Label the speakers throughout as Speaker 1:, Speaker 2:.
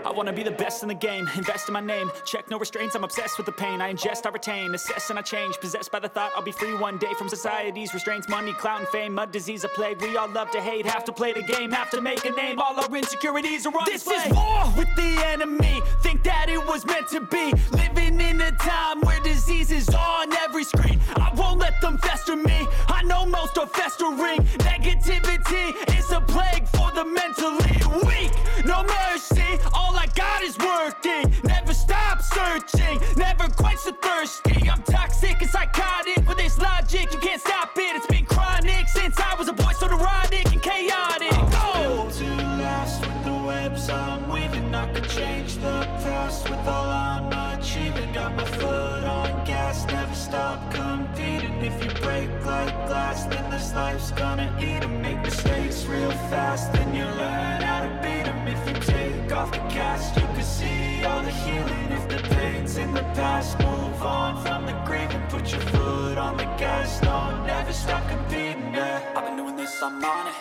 Speaker 1: I wanna be the best in the game, invest in my name, check no restraints, I'm obsessed with the pain. I ingest, I retain, assess and I change, possessed by the thought I'll be free one day from society's restraints. Money, clout and fame, mud, disease, a plague. We all love to hate, have to play the game, have to make a name. All our insecurities are on display. This is war with the enemy, think that it was meant to be. Living in a time where disease is on every screen. I won't let them fester me, I know most are festering. Negativity is a plague for the mentally weak. No mercy, all I got is working. Never stop searching, never quench the thirsty. I'm toxic and psychotic, with this logic, you can't stop it. It's been chronic since I was a boy, so neurotic and chaotic.
Speaker 2: Built to last with the webs I'm weaving. I could change the past with all I'm achieving. Got my foot on gas, never stop competing. If you break like glass, then this life's gonna eat 'em. Make mistakes real fast, then you learn how to beat 'em. If you take off the cast, you can see all the healing. If the pain's in the past, move on from the grave and put your foot on the gas. No, never stop competing, yeah. I've been doing this, I'm on it.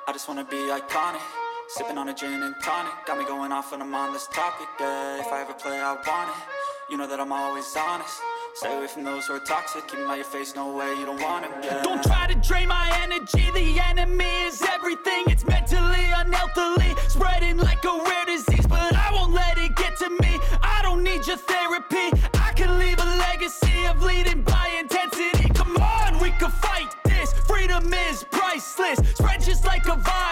Speaker 2: I just wanna be iconic. Sipping on a gin and tonic, got me going off when I'm on this topic, yeah. If I ever play, I want it. You know that I'm always honest. Stay away from those who are toxic. Keep them out your face, no way, you don't want it, yeah.
Speaker 1: Don't try to drain my energy. The enemy is everything. It's mentally, unhealthily, spreading like a rare disease. But I won't let it get to me. I don't need your therapy. I can leave a legacy of leading by intensity. Come on, we can fight this. Freedom is priceless. Spread just like a virus.